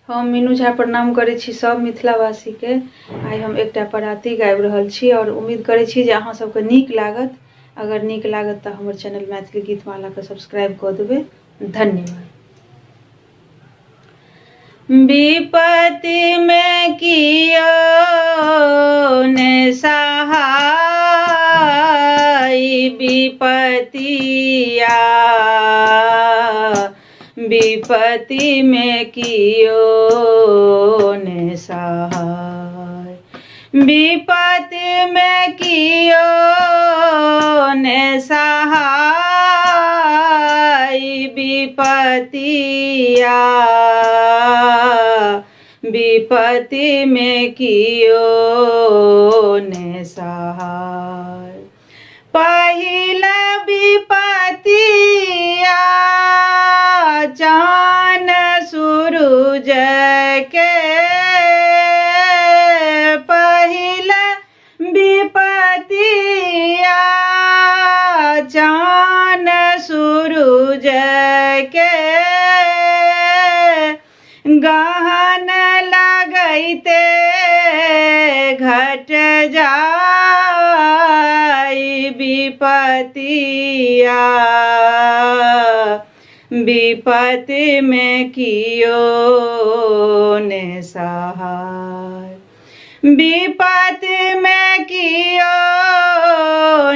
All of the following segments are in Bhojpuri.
हम मीनू झा प्रणाम करै छी सब मिथिलावासी के। आइ हम एकटा पराती गाबि रहल छी और उम्मीद करै छी जे अहाँ सबके नीक लागत। अगर नीक लागत तऽ हमर चैनल मैथिली गीतमाला के सब्सक्राइब कऽ देबै। धन्यवाद। विपत्ति में कियो ने सहाय, विपत्तिया विपत्ति में कियो ने सहाय, विपत्ति में कियो ने सहाय, विपत्तिया विपत्ति में कियो ने सहाय। पहिला विपत्तिया चान सूरज के, पहिला विपत्तिया चान सूरज के, गहन लगैते घट जाय, विपत्तिया विपत्ति में कियो ने सहाय, विपत्ति में कियो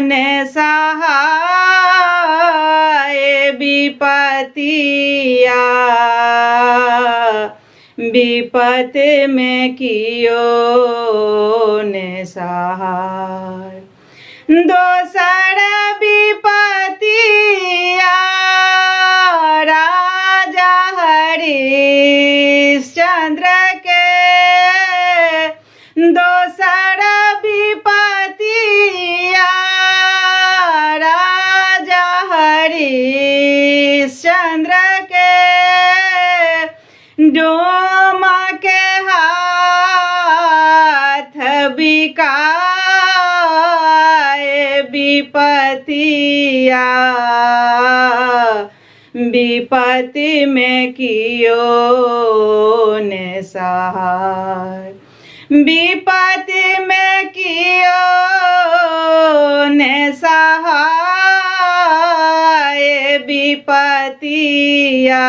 ने सहाय, विपत्तिया विपत्ति में कियो ने सहाय। दोसर विपत्तिया राजा हरिश्चंद्र के, दोसर विपत्तिया राजा हरिश्चंद्र के, डोम के हाथ बिकाए, विपत्तिया विपत्ति में कियो ने सहाय, विपत्ति में कियो ने सहाय, विपत्तिया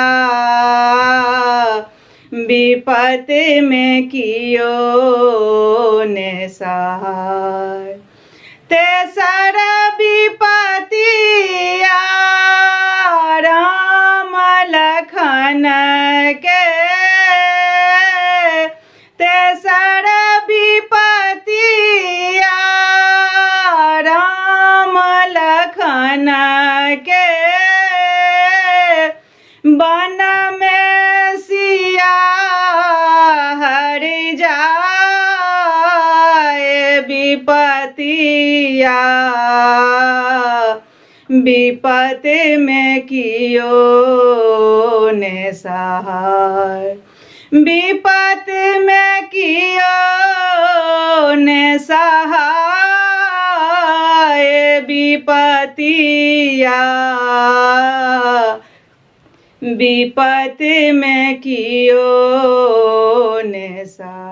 विपत्ति में कियो ने सहाय। तेसर विपत्तिया राम लखन के, तेसर विपत्तिया राम लखन के, वन में सिया हर जाए, विपत्तिया विपत्ति में कियो ने सहाय, विपत्ति में कियो ने सहाय, विपत्तिया विपत्ति में कियो ने सहाय।